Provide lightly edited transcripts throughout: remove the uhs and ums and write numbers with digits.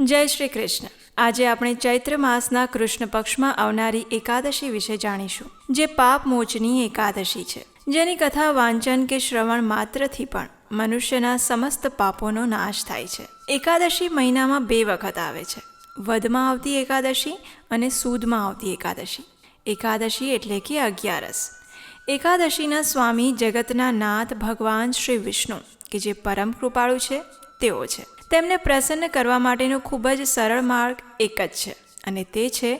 જય શ્રી કૃષ્ણ। આજે આપણે ચૈત્ર માસના કૃષ્ણ પક્ષમાં આવનારી એકાદશી વિશે જાણીશું, જે પાપ મોચની એકાદશી છે, જેની કથા વાંચન કે શ્રવણ માત્રથી પણ મનુષ્યના સમસ્ત પાપોનો નાશ થાય છે। એકાદશી મહિનામાં 2 વખત આવે છે, વદમાં આવતી એકાદશી અને સુદમાં આવતી એકાદશી। એકાદશી એટલે કે 11. એકાદશીના સ્વામી જગતના નાથ ભગવાન શ્રી વિષ્ણુ, કે જે પરમ કૃપાળુ છે, તેઓ છે। તેમને પ્રસન્ન કરવા માટેનો ખૂબ જ સરળ માર્ગ એક જ છે, અને તે છે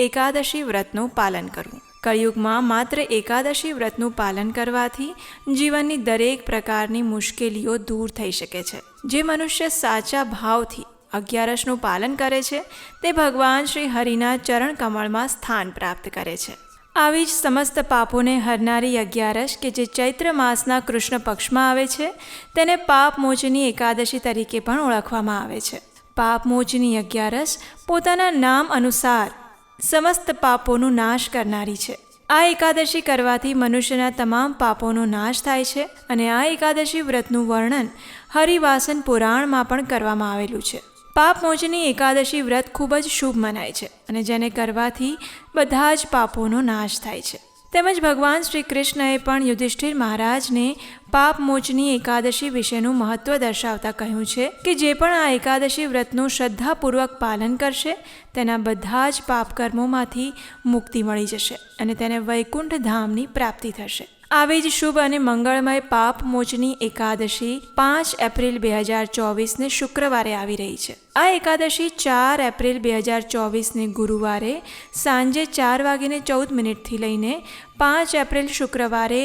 એકાદશી વ્રતનું પાલન કરવું। કળિયુગમાં માત્ર એકાદશી વ્રતનું પાલન કરવાથી જીવનની દરેક પ્રકારની મુશ્કેલીઓ દૂર થઈ શકે છે। જે મનુષ્ય સાચા ભાવથી 11સનું પાલન કરે છે, તે ભગવાન શ્રી હરિના ચરણ કમળમાં સ્થાન પ્રાપ્ત કરે છે। આવી જ સમસ્ત પાપોને હરનારી 11 કે જે ચૈત્ર માસના કૃષ્ણ પક્ષમાં આવે છે, તેને પાપમોચની એકાદશી તરીકે પણ ઓળખવામાં આવે છે। પાપમોચની 11 પોતાના નામ અનુસાર સમસ્ત પાપોનો નાશ કરનારી છે। આ એકાદશી કરવાથી મનુષ્યના તમામ પાપોનો નાશ થાય છે, અને આ એકાદશી વ્રતનું વર્ણન હરિવાસન પુરાણમાં પણ કરવામાં આવેલું છે। પાપમોચની એકાદશી વ્રત ખૂબ જ શુભ મનાય છે, અને જેને કરવાથી બધા જ પાપોનો નાશ થાય છે। તેમજ ભગવાન શ્રી કૃષ્ણએ પણ યુધિષ્ઠિર મહારાજને પાપમોચની એકાદશી વિશેનું મહત્ત્વ દર્શાવતા કહ્યું છે કે જે પણ આ એકાદશી વ્રતનું શ્રદ્ધાપૂર્વક પાલન કરશે, તેના બધા જ પાપકર્મોમાંથી મુક્તિ મળી જશે, અને તેને વૈકુંઠ ધામની પ્રાપ્તિ થશે। આવી જ શુભ અને મંગળમય પાપમોચની એકાદશી 5 એપ્રિલ 2024ને શુક્રવારે આવી રહી છે। આ એકાદશી 4 એપ્રિલ 2024ને ગુરુવારે સાંજે 4:14 લઈને 5 એપ્રિલ શુક્રવારે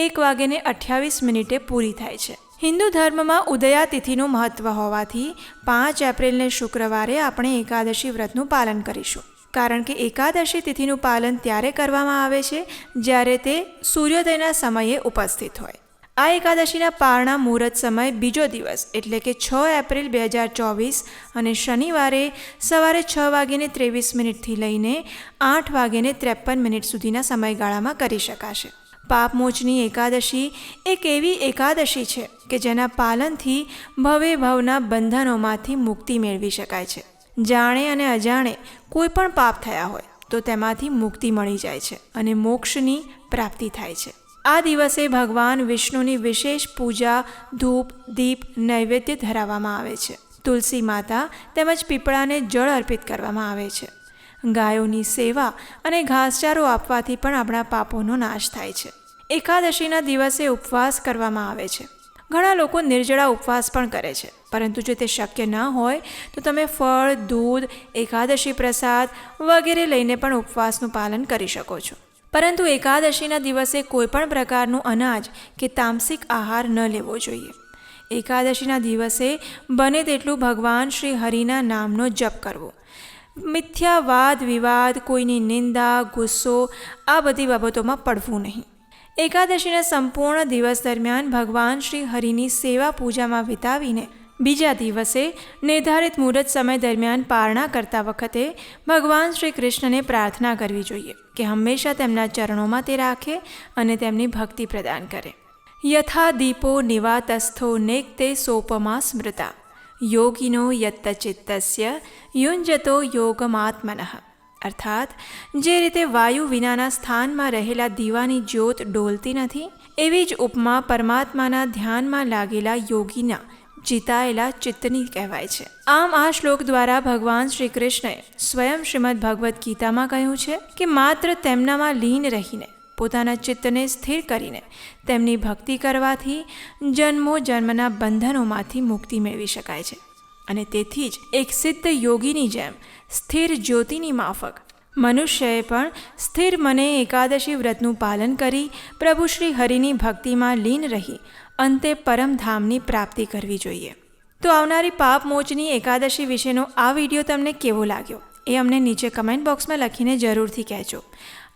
1:28 પૂરી થાય છે। હિન્દુ ધર્મમાં ઉદયા તિથિનું મહત્વ હોવાથી 5 એપ્રિલને શુક્રવારે આપણે એકાદશી વ્રતનું પાલન કરીશું, કારણ કે એકાદશી તિથિનું પાલન ત્યારે કરવામાં આવે છે જ્યારે તે સૂર્યોદયના સમયે ઉપસ્થિત હોય। આ એકાદશીના પારણા મુહૂર્ત સમય બીજો દિવસ એટલે કે 6 એપ્રિલ 2024 અને શનિવારે સવારે 6:23 લઈને 8:53 સુધીના સમયગાળામાં કરી શકાશે। પાપમોચની એકાદશી એક એવી એકાદશી છે કે જેના પાલનથી ભવે ભવના બંધનોમાંથી મુક્તિ મેળવી શકાય છે। જાણે અને અજાણે કોઈ પણ પાપ થયા હોય તો તેમાંથી મુક્તિ મળી જાય છે, અને મોક્ષની પ્રાપ્તિ થાય છે। આ દિવસે ભગવાન વિષ્ણુની વિશેષ પૂજા, ધૂપ, દીપ, નૈવેદ્ય ધરાવવામાં આવે છે। તુલસી માતા તેમજ પીપળાને જળ અર્પિત કરવામાં આવે છે। ગાયોની સેવા અને ઘાસચારો આપવાથી પણ આપણા પાપોનો નાશ થાય છે। એકાદશીના દિવસે ઉપવાસ કરવામાં આવે છે। ઘણા લોકો નિર્જળા ઉપવાસ પણ કરે છે, પરંતુ જો તે શક્ય ન હોય તો તમે ફળ, દૂધ, એકાદશી પ્રસાદ વગેરે લઈને પણ ઉપવાસનું પાલન કરી શકો છો। પરંતુ એકાદશીના દિવસે કોઈ પણ પ્રકારનું અનાજ કે તામસિક આહાર ન લેવો જોઈએ। એકાદશીના દિવસે બને તેટલું ભગવાન શ્રી હરિના નામનો જપ કરવો। મિથ્યા વાદ વિવાદ, કોઈની નિંદા, ગુસ્સો આ બધી બાબતોમાં પડવું નહીં। એકાદશીના સંપૂર્ણ દિવસ દરમિયાન ભગવાન શ્રી હરિની સેવા પૂજામાં વિતાવીને બીજા દિવસે નિર્ધારિત મુહૂર્ત સમય દરમિયાન પારણા કરતા વખતે ભગવાન શ્રી કૃષ્ણને પ્રાર્થના કરવી જોઈએ કે હંમેશા તેમના ચરણોમાં તે રાખે અને તેમની ભક્તિ પ્રદાન કરે। યથા દીપો નિવાતસ્થો નેક્તે સોપમા સ્મૃતા યોગિનો યત્ત ચિત્તસ્ય યુંજતો યોગમાત્મનઃ। અર્થાત જે રીતે વાયુ વિનાના સ્થાનમાં રહેલા દીવાની જ્યોત ડોલતી નથી, એવી જ ઉપમા પરમાત્માના ધ્યાનમાં લાગેલા યોગીના જીતાયેલા ચિત્તની કહેવાય છે। આમ આ શ્લોક દ્વારા ભગવાન શ્રી કૃષ્ણએ સ્વયં શ્રીમદ ભગવદ્ ગીતામાં કહ્યું છે કે માત્ર તેમનામાં લીન રહીને પોતાના ચિત્તને સ્થિર કરીને તેમની ભક્તિ કરવાથી જન્મો જન્મના બંધનોમાંથી મુક્તિ મેળવી શકાય છે, અને તેથી જ એક સિદ્ધ યોગીની જેમ સ્થિર જ્યોતિની માફક મનુષ્યએ પણ સ્થિર મને એકાદશી વ્રતનું પાલન કરી પ્રભુ શ્રી હરિની ભક્તિમાં લીન રહી અંતે પરમધામની પ્રાપ્તિ કરવી જોઈએ। તો આવનારી પાપમોચની એકાદશી વિશેનો આ વિડીયો તમને કેવો લાગ્યો એ અમને નીચે કમેન્ટ બોક્સમાં લખીને જરૂરથી કહેજો।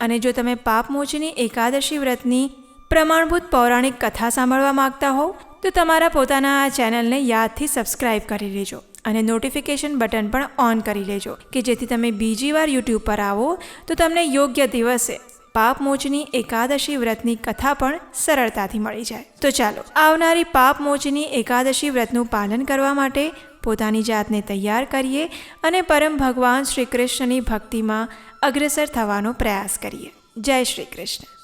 અને જો તમે પાપમોચની એકાદશી વ્રતની પ્રમાણભૂત પૌરાણિક કથા સાંભળવા માગતા હોવ તો તમારા પોતાના આ ચેનલને યાદથી સબસ્ક્રાઈબ કરી લેજો, અને નોટિફિકેશન બટન પણ ઓન કરી લેજો કે જેથી તમે બીજી વાર યુટ્યુબ પર આવો તો તમને યોગ્ય દિવસે પાપમોચની એકાદશી વ્રતની કથા પણ સરળતાથી મળી જાય। તો ચાલો આવનારી પાપમોચની એકાદશી વ્રતનું પાલન કરવા માટે પોતાની જાતને તૈયાર કરીએ અને પરમ ભગવાન શ્રી કૃષ્ણની ભક્તિમાં અગ્રસર થવાનો પ્રયાસ કરીએ. જય શ્રી કૃષ્ણ.